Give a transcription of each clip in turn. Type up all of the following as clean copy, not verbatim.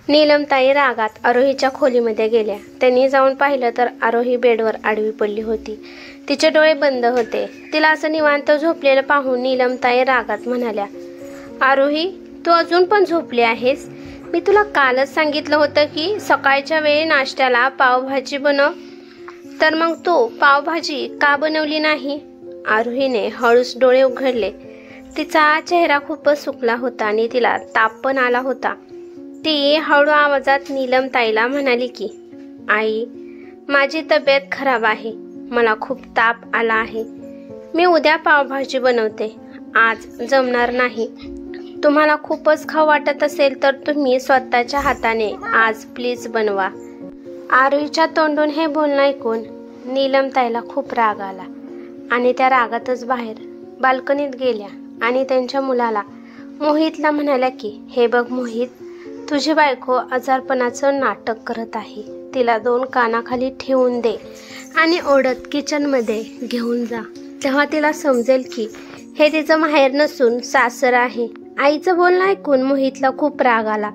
नीलमताई रागात आरोहीच्या खोलीमध्ये गेल्या. त्यांनी जाऊन पाहिलं तर आरोही बेडवर आडवी पडली होती. तिचे डोळे बंद होते. तिला असं निवांत झोपलेलं पाहून नीलमताई रागात म्हणाल्या, आरोही, तू अजून पण झोपली आहेस? मी तुला कालच सांगितलं होतं की सकाळच्या वेळी नाश्त्याला पावभाजी बनव, तर मग तू पावभाजी का बनवली नाही? आरोहीने हळूच डोळे उघडले. तिचा चेहरा खूपच सुकला होता आणि तिला ताप पण आला होता. ती हळू आवाजात नीलमताईला म्हणाली की, आई, माझी तब्येत खराब आहे. मला खूप ताप आला आहे. मी उद्या पावभाजी बनवते. आज जमणार नाही. तुम्हाला खूपच खाऊ वाटत असेल तर तुम्ही स्वतःच्या हाताने आज प्लीज बनवा. आरोहीच्या तोंडून हे बोलणं ऐकून नीलमताईला खूप राग आला आणि त्या रागातच बाहेर बाल्कनीत गेल्या आणि त्यांच्या मुलाला मोहितला म्हणाल्या की, हे बघ मोहित, तुझी बायको आजारपणाचं नाटक करत आहे. तिला 2 कानाखाली ठेवून दे आणि ओढत किचनमध्ये घेऊन जा. तेव्हा तिला समजेल की हे तिचं माहेर नसून सासर आहे. आईचं बोलणं ऐकून मोहितला खूप राग आला.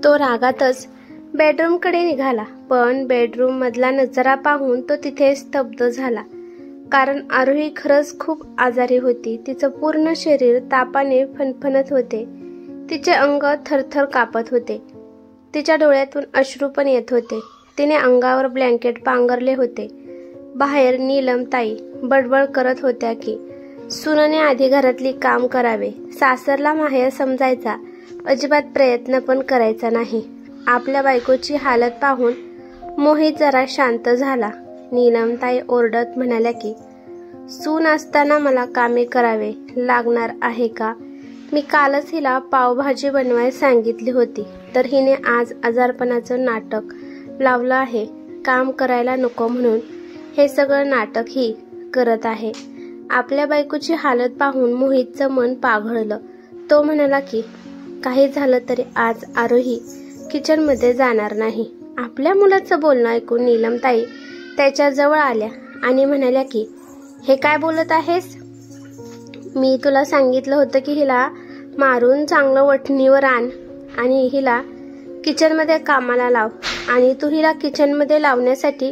तो रागातच बेडरूमकडे निघाला, पण बेडरूम मधला नजारा पाहून तो तिथे स्तब्ध झाला. कारण आरोही खरंच खूप आजारी होती. तिचं पूर्ण शरीर तापाने फणफणत होते. तिचे अंग थरथर कापत होते. तिच्या डोळ्यातून अश्रू पण येत होते. तिने अंगावर ब्लँकेट पांघरले होते. बाहेर नीलमताई बडबड करत होत्या की सुनेने आधी घरातली काम करावे, सासरला माहेर समजायचा अजिबात प्रयत्न पण करायचा नाही. आपल्या बायकोची हालत पाहून मोहित जरा शांत झाला. नीलमताई ओरडत म्हणाल्या की, सून असताना मला कामे करावे लागणार आहे का? मी कालच हिला पावभाजी बनवायला सांगितली होती, तर हिने आज आजारपणाचं नाटक लावलं आहे. काम करायला नको म्हणून हे सगळं नाटक ही करत आहे. आपल्या बायकोची हालत पाहून मोहितचं मन पाघळलं. तो म्हणाला की, काही झालं तरी आज आरोही किचनमध्ये जाणार नाही. आपल्या मुलाचं बोलणं ऐकून नीलमताई त्याच्या जवळ आल्या आणि म्हणाल्या की, हे काय बोलत आहेस? मी तुला सांगितलं होतं की हिला मारून चांगलं वठणीवर आण आणि हिला किचनमध्ये कामाला लाव, आणि तू हिला किचनमध्ये लावण्यासाठी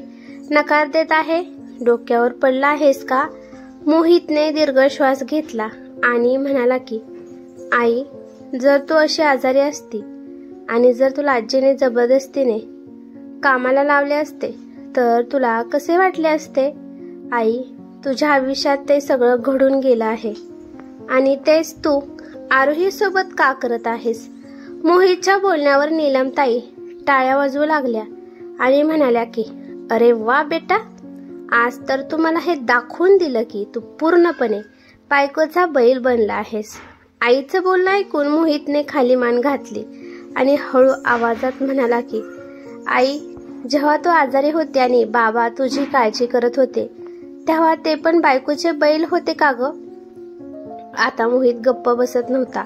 नकार देत आहे. डोक्यावर पडला आहेस का? मोहितने दीर्घ श्वास घेतला आणि म्हणाला की, आई, जर तू अशी आजारी असती आणि जर तुला आजीने जबरदस्तीने कामाला लावले असते तर तुला कसे वाटले असते? आई, तुझ्या आयुष्यात ते सगळं घडून गेलं आहे आणि तेच तू आरोही सोबत का करत आहेस? मोहितच्या बोलण्यावर नीलमताई टाळ्या वाजवू लागल्या आणि म्हणाल्या की, अरे वा बेटा, आज तर तू मला हे दाखवून दिलं की तू पूर्णपणे बायकोचा बैल बनला आहेस. आईचं बोलणं ऐकून मोहितने खाली मान घातली आणि हळू आवाजात म्हणाला की, आई, जेव्हा तू आजारी होते आणि बाबा तुझी काळजी करत होते तेव्हा ते पण बायकोचे बैल होते का ग? आता मोहित गप्प बसत नव्हता.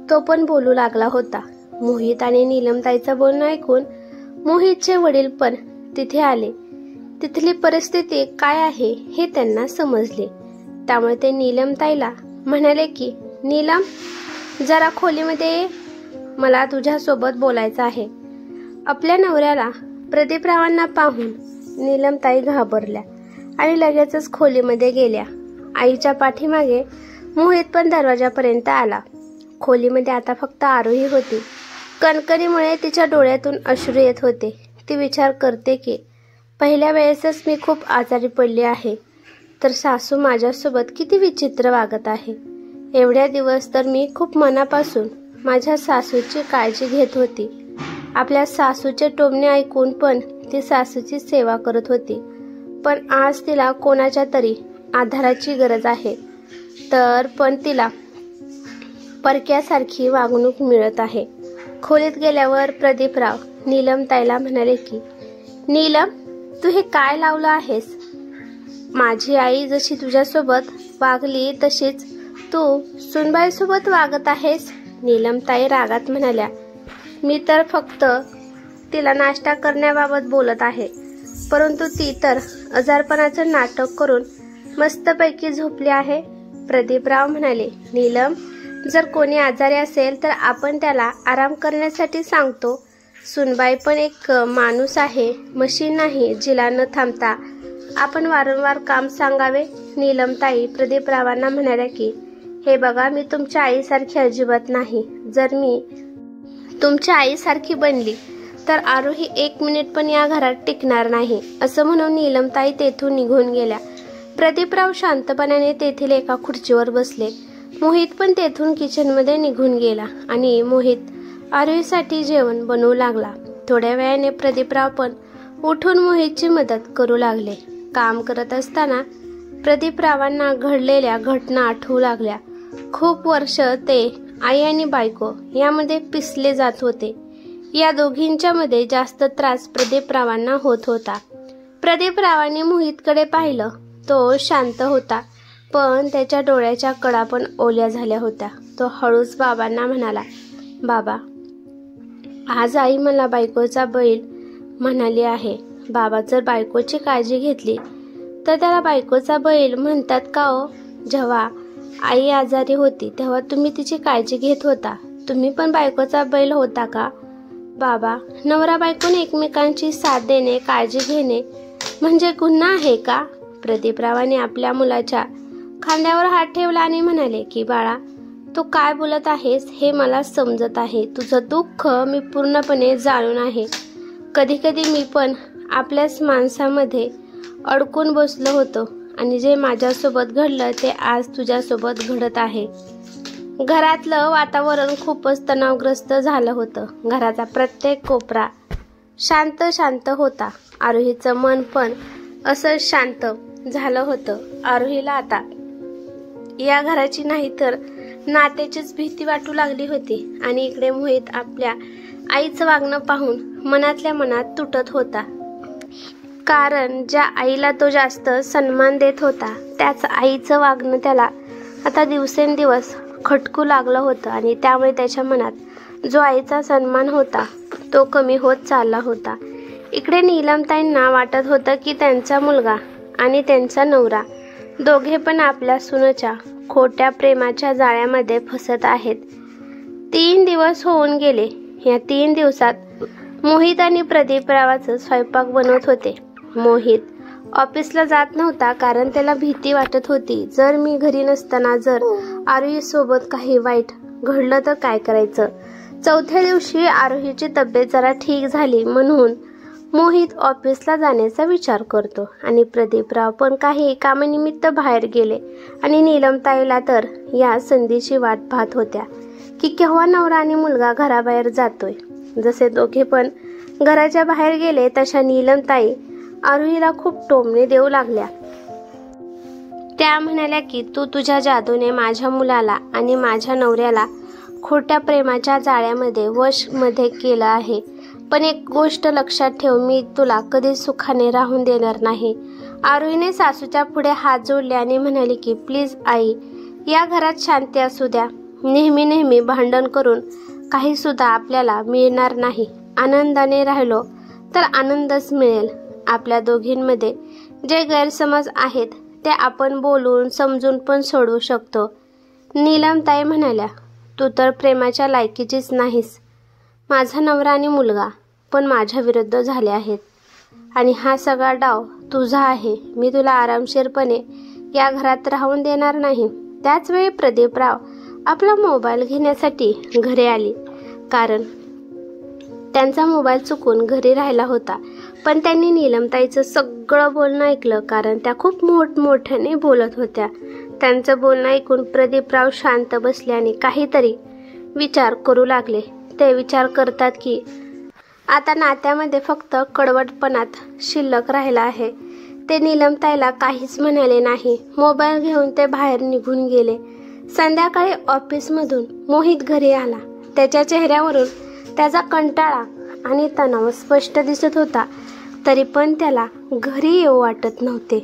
तो पण बोलू लागला होता. मोहित आणि नीलमताईचं बोलणं ऐकून मोहितचे वडील पण तिथे आले. तिथली परिस्थिती काय आहे हे त्यांना समजले. त्यामुळे ते नीलमताईला म्हणाले की, नीलम, जरा खोलीमध्ये ये, मला तुझ्यासोबत बोलायचं आहे. आपल्या नवऱ्याला प्रदीपरावांना पाहून नीलमताई घाबरल्या आणि लगेचच खोलीमध्ये गेल्या. आईच्या पाठीमागे मोहित पण दरवाजापर्यंत आला. खोलीमध्ये आता फक्त आरोही होती. कणकणीमुळे तिच्या डोळ्यातून अश्रू येत होते. ती विचार करते की पहिल्या वेळेसच मी खूप आजारी पडली आहे, तर सासू माझ्यासोबत किती विचित्र वागत आहे. एवढ्या दिवस तर मी खूप मनापासून माझ्या सासूची काळजी घेत होती. आपल्या सासूचे टोमणे ऐकून पण ती सासूची सेवा करत होती. पण आज तिला कोणाच्या तरी आधाराची गरज आहे, तर पण तिला परक्यासारखी वागणूक मिळत आहे. खोलीत गेल्यावर प्रदीपराव नीलमताईला म्हणाले की, नीलम, तू हे काय लावलं आहेस? माझी आई जशी तुझ्यासोबत वागली तशीच तू सुनबाईसोबत वागत आहेस. नीलमताई रागात म्हणाल्या, मी तर फक्त तिला नाश्ता करण्याबाबत बोलत आहे, परंतु ती तर आजारपणाचं नाटक करून मस्तपैकी झोपली आहे. प्रदीपराव म्हणाले, नीलम, जर कोणी आजारी असेल तर आपण त्याला आराम करण्यासाठी सांगतो, सुनबाई पण एक माणूस आहे, मशीन नाही जिला न थांबता आपण वारंवार काम सांगावे. नीलमताई प्रदीपरावांना म्हणाल्या की हे बघा, मी तुमच्या आईसारखी अजिबात नाही. जर मी तुमच्या आईसारखी बनली तर आरोही 1 मिनिट पण या घरात टिकणार नाही. असं म्हणून नीलमताई तेथून निघून गेल्या. प्रदीपराव शांतपणाने तेथील एका खुर्चीवर बसले. मोहित पण तेथून किचनमध्ये निघून गेला आणि मोहित आरोहीसाठी जेवण बनवू लागला. थोड्या वेळाने प्रदीपराव पण उठून मोहितची मदत करू लागले. काम करत असताना प्रदीपरावांना घडलेल्या घटना आठवू लागल्या. खूप वर्ष ते आई आणि बायको यामध्ये पिसले जात होते. या दोघींच्या मध्ये जास्त त्रास प्रदीपरावांना होत होता. प्रदीपरावांनी मोहितकडे पाहिलं. तो शांत होता, पण त्याच्या डोळ्याच्या कडा पण ओल्या झाल्या होत्या. तो हळूच बाबांना म्हणाला, बाबा, आज आई मला बायकोचा बैल म्हणाली आहे. बाबा, जर बायकोची काळजी घेतली तर त्याला बायकोचा बैल म्हणतात का हो? जेव्हा आई आजारी होती तेव्हा तुम्ही तिची काळजी घेत होता. तुम्ही पण बायकोचा बैल होता का? बाबा, नवरा बायकोने एकमेकांची साथ देणे, काळजी घेणे म्हणजे गुन्हा आहे का? प्रदीपरावांनी आपल्या मुलाच्या खांद्यावर हात ठेवला आणि म्हणाले की बाळा, तू काय बोलत आहेस हे मला समजत आहे. तुझं दुःख मी पूर्णपणे जाणून आहे. कधी कधी मी पण आपल्याच माणसामध्ये अडकून बसलो होतो आणि जे माझ्यासोबत घडलं ते आज तुझ्यासोबत घडत आहे. घरातलं वातावरण खूपच तणावग्रस्त झालं होतं. घराचा प्रत्येक कोपरा शांत शांत होता. आरोहीचं मन पण असं शांत झालं होतं. आरोहीला आता या घराची नाही तर नात्याचीच भीती वाटू लागली होती. आणि इकडे मोहित आपल्या आईचं वागणं पाहून मनातल्या मनात तुटत होता. कारण ज्या आईला तो जास्त सन्मान देत होता त्याच आईचं वागणं त्याला आता दिवसेंदिवस खटकू लागलं होतं आणि त्यामुळे त्याच्या मनात जो आईचा सन्मान होता तो कमी होत चालला होता. इकडे नीलमताईंना वाटत होतं की त्यांचा मुलगा आणि त्यांचा नवरा दोघे पण आपल्या सुनेच्या खोट्या प्रेमाच्या जाळ्यामध्ये फसत आहेत. 3 दिवस होऊन गेले. या 3 दिवसात मोहित आणि प्रदीपरावाचं स्वयंपाक बनवत होते. मोहित ऑफिसला जात नव्हता कारण त्याला भीती वाटत होती. जर मी घरी नसताना जर आरोही सोबत काही वाईट घडलं तर काय करायचं. 4थ्या दिवशी आरोहीची तब्येत जरा ठीक झाली म्हणून मोहित ऑफिसला जाण्याचा विचार करतो आणि प्रदीपराव पण काही कामानिमित्त बाहेर गेले आणि नीलमताईला तर या संधीची वाट पाहत होत्या की केव्हा नवरा आणि मुलगा घराबाहेर जातोय. जसे दोघे पण घराच्या बाहेर गेले तशा नीलमताई आरोहीला खूप टोमणे देऊ लागल्या. त्या म्हणाल्या की तू तुझ्या जादूने माझ्या मुलाला आणि माझ्या नवऱ्याला खोट्या प्रेमाच्या जाळ्यामध्ये वशमध्ये केलं आहे. पण एक गोष्ट लक्षात ठेव, मी तुला कधी सुखाने राहून देणार नाही. आरोहीने सासूच्या पुढे हात जोडले आणि म्हणाली की प्लीज आई, या घरात शांती असू द्या. नेहमी नेहमी भांडण करून काही सुद्धा आपल्याला मिळणार नाही. आनंदाने राहिलो तर आनंदच मिळेल. आपल्या दोघींमध्ये जे गैरसमज आहेत ते आपण बोलून समजून पण सोडवू शकतो. नीलमताई म्हणाल्या, तू तर प्रेमाच्या लायकीचीच नाहीस. माझा नवरा आणि मुलगा पण माझ्या विरुद्ध झाले आहेत आणि हा सगळा डाव तुझा आहे. मी तुला आरामशीरपणे या घरात राहून देणार नाही. त्याचवेळी प्रदीपराव आपला मोबाईल घेण्यासाठी घरी आले कारण त्यांचा मोबाईल चुकून घरी राहिला होता. पण त्यांनी नीलमताईचं सगळं बोलणं ऐकलं कारण त्या खूप मोठमोठ्याने बोलत होत्या. त्यांचं बोलणं ऐकून प्रदीपराव शांत बसले आणि काहीतरी विचार करू लागले. ते विचार करतात की आता नात्यामध्ये फक्त कडवटपणात शिल्लक राहिला आहे. ते नीलमताईला काहीच म्हणाले नाही. मोबाईल घेऊन ते बाहेर निघून गेले. संध्याकाळी ऑफिसमधून मोहित घरी आला. त्याच्या चेहऱ्यावरून त्याचा कंटाळा आणि तणाव स्पष्ट दिसत होता. तरी पण त्याला घरी येऊ वाटत नव्हते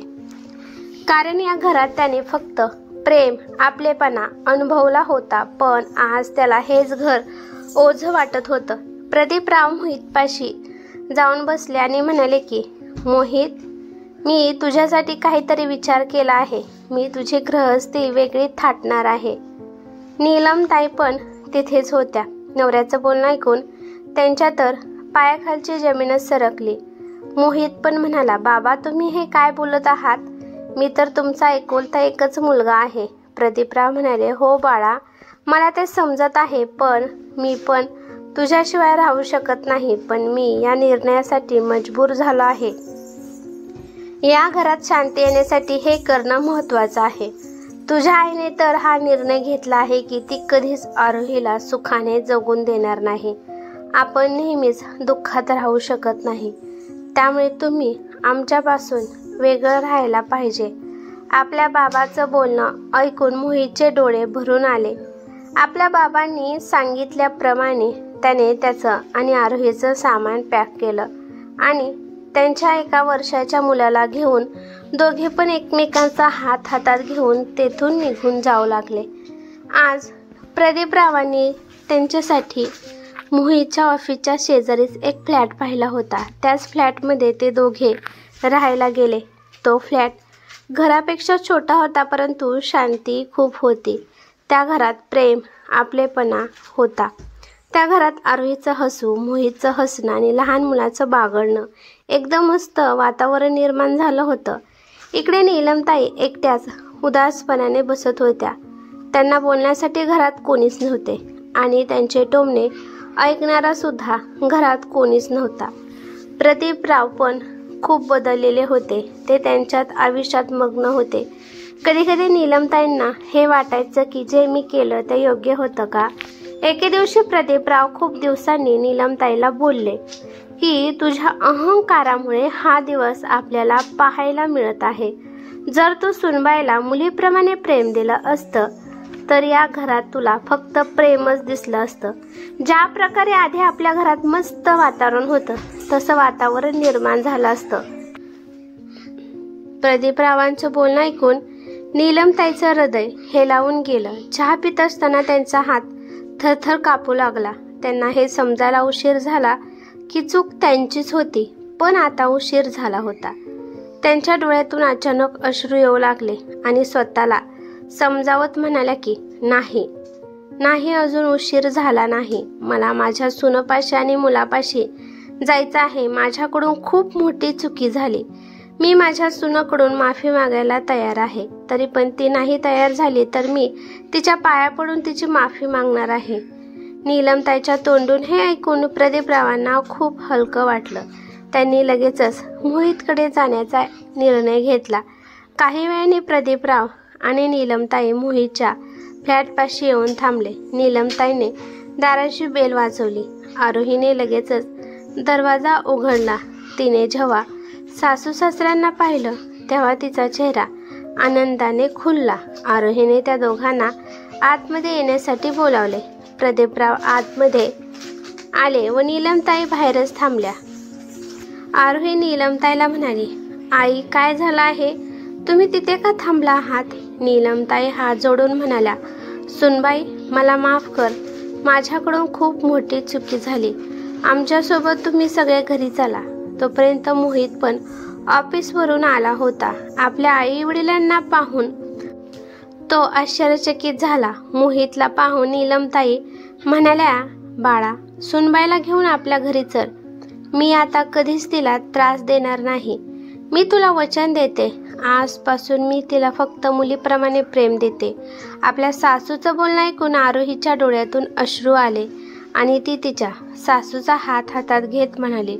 कारण या घरात त्याने फक्त प्रेम, आपलेपणा अनुभवला होता. पण आज त्याला हेच घर ओझं वाटत होतं. प्रदीपराव मोहितपाशी जाऊन बसले आणि म्हणाले की मोहित, मी तुझ्यासाठी काहीतरी विचार केला आहे. मी तुझी गृहस्थी वेगळी थाटणार आहे. नीलमताई पण तिथेच होत्या. नवऱ्याचं बोलणं ऐकून त्यांच्या तर पायाखालची जमीनच सरकली. मोहित पण म्हणाला, बाबा तुम्ही हे काय बोलत आहात? मी तर तुमचा एकुलता एकच मुलगा आहे. प्रदीपराव म्हणाले, हो बाळा, मला ते समजत आहे, पण मी पण तुझ्याशिवाय राहू शकत नाही. पण मी या निर्णयासाठी मजबूर झालो आहे. या घरात शांती येण्यासाठी हे करणं महत्त्वाचं आहे. तुझ्या आईने तर हा निर्णय घेतला आहे की ती कधीच आरोहीला सुखाने जगून देणार नाही. आपण नेहमीच दुःखात राहू शकत नाही. त्यामुळे तुम्ही आमच्यापासून वेगळं राहायला पाहिजे. आपल्या बाबाचं बोलणं ऐकून मोहितचे डोळे भरून आले. आपल्या बाबांनी सांगितल्याप्रमाणे त्याने त्याचं आणि आरोहीचं सामान पॅक केलं आणि त्यांच्या 1 वर्षाच्या मुलाला घेऊन दोघे पण एकमेकांचा हात हातात घेऊन तेथून निघून जाऊ लागले. आज प्रदीपरावांनी त्यांच्यासाठी मोहितच्या ऑफिसच्या शेजारीच एक फ्लॅट पाहिला होता. त्याच फ्लॅटमध्ये ते दोघे राहायला गेले. तो फ्लॅट घरापेक्षा छोटा होता, परंतु शांती खूप होती. त्या घरात प्रेम, आपलेपणा होता. त्या घरात आरोहीचं हसू, मोहितचं हसणं आणि लहान मुलाचं बागडणं, एकदम मस्त वातावरण निर्माण झालं होतं. इकडे नीलमताई एकट्याच उदासपणाने बसत होत्या. त्यांना बोलण्यासाठी घरात कोणीच नव्हते आणि त्यांचे टोमणे ऐकणारा सुद्धा घरात कोणीच नव्हता. प्रदीपराव पण खूप बदललेले होते. ते त्यांच्यात आयुष्यात मग्न होते. कधी कधी नीलमताईंना हे वाटायचं की जे मी केलं ते योग्य होतं का? एके दिवशी प्रदीपराव खूप दिवसांनी नीलमताईला बोलले की तुझ्या अहंकारामुळे हा दिवस आपल्याला पाहायला मिळत आहे. जर तू सुनबाईला मुलीप्रमाणे प्रेम दिलं असतं तर या घरात तुला फक्त प्रेमच दिसलं असतं. ज्या प्रकारे आधी आपल्या घरात मस्त वातावरण होतं तसं वातावरण निर्माण झालं असतं. प्रदीपरावांचं बोलणं ऐकून नीलमताईचं हृदय हेलावून गेलं. चहा पित असताना त्यांचा हात थरथर कापू लागला. त्यांना हे समजायला उशीर झाला की चूक त्यांचीच होती, पण आता उशीर झाला होता. त्यांच्या डोळ्यातून अचानक अश्रू येऊ लागले आणि स्वतःला समजावत म्हणाल्या की नाही, अजून उशीर झाला नाही. मला माझ्या सुनपाशी आणि मुलापाशी जायचं आहे. माझ्याकडून खूप मोठी चुकी झाली. मी माझ्या सुनकडून माफी मागायला तयार आहे. तरी पण ती नाही तयार झाली तर मी तिच्या पाया पडून तिची माफी मागणार आहे. नीलमताईच्या तोंडून हे ऐकून प्रदीपरावांना खूप हलकं वाटलं. त्यांनी लगेचच मोहितकडे जाण्याचा निर्णय घेतला. काही वेळाने प्रदीपराव आणि नीलमताई मोहितच्या फ्लॅटपाशी येऊन थांबले. नीलमताईने दाराची बेल वाजवली. आरोहीने लगेचच दरवाजा उघडला. तिने जेव्हा सासू सासऱ्यांना पाहिलं तेव्हा तिचा चेहरा आनंदाने खुलला. आरोहीने त्या दोघांना आतमध्ये येण्यासाठी बोलावले. प्रदीपराव आतमध्ये आले व नीलमताई बाहेरच थांबल्या. आरोही नीलमताईला म्हणाली, आई काय झालं आहे? तुम्ही तिथे का थांबला आहात? नीलमताई हात जोडून म्हणाल्या, सुनबाई मला माफ कर. माझ्याकडून खूप मोठी चुकी झाली. आमच्यासोबत तुम्ही सगळे घरी चला. तोपर्यंत मोहित पण ऑफिसवरून आला होता. आपल्या आई वडिलांना पाहून तो आश्चर्यचकित झाला. मोहितला पाहून नीलमताई म्हणाल्या, बाळा सुनबाईला घेऊन आपल्या घरी चल. मी आता कधीच तिला त्रास देणार नाही. मी तुला वचन देते. आजपासून मी तिला फक्त मुलीप्रमाणे प्रेम देते. आपल्या सासूचं बोलणं ऐकून आरोहीच्या डोळ्यातून अश्रू आले आणि ती तिच्या सासूचा हात हातात घेत म्हणाली,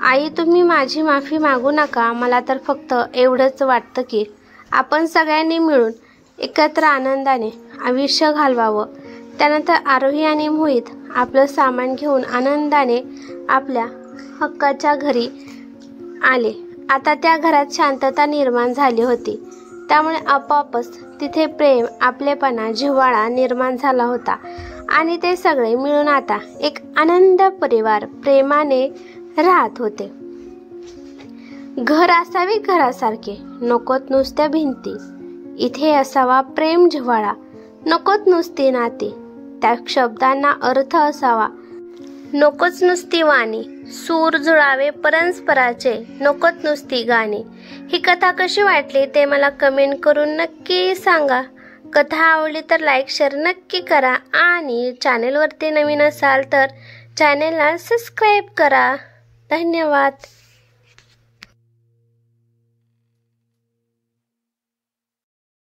आई तुम्ही माझी माफी मागू नका. मला तर फक्त एवढंच वाटतं की आपण सगळ्यांनी मिळून एकत्र आनंदाने आयुष्य घालवावं. त्यानंतर आरोही आणि मोहित आपलं सामान घेऊन आनंदाने आपल्या हक्काच्या घरी आले. आता त्या घरात शांतता निर्माण झाली होती. त्यामुळे आपोआपच तिथे प्रेम, आपलेपणा, जिव्हाळा निर्माण झाला होता आणि ते सगळे मिळून आता एक आनंद परिवार प्रेमाने राहत होते. घर असावे घरासारखे, नकोत नुसत्या भिंती. इथे असावा प्रेम, जिव्हाळा, नकोत नुसती नाती. त्या शब्दांना अर्थ असावा, नकोच नुसती वाणी. सूर जुळावे परस्पराचे, नकोत नुसती गाणी. ही कथा कशी वाटली ते मला कमेंट करून नक्की सांगा. कथा आवडली तर लाईक शेअर नक्की करा आणि चॅनेलवरती नवीन असाल तर चॅनेलला सबस्क्राईब करा. धन्यवाद.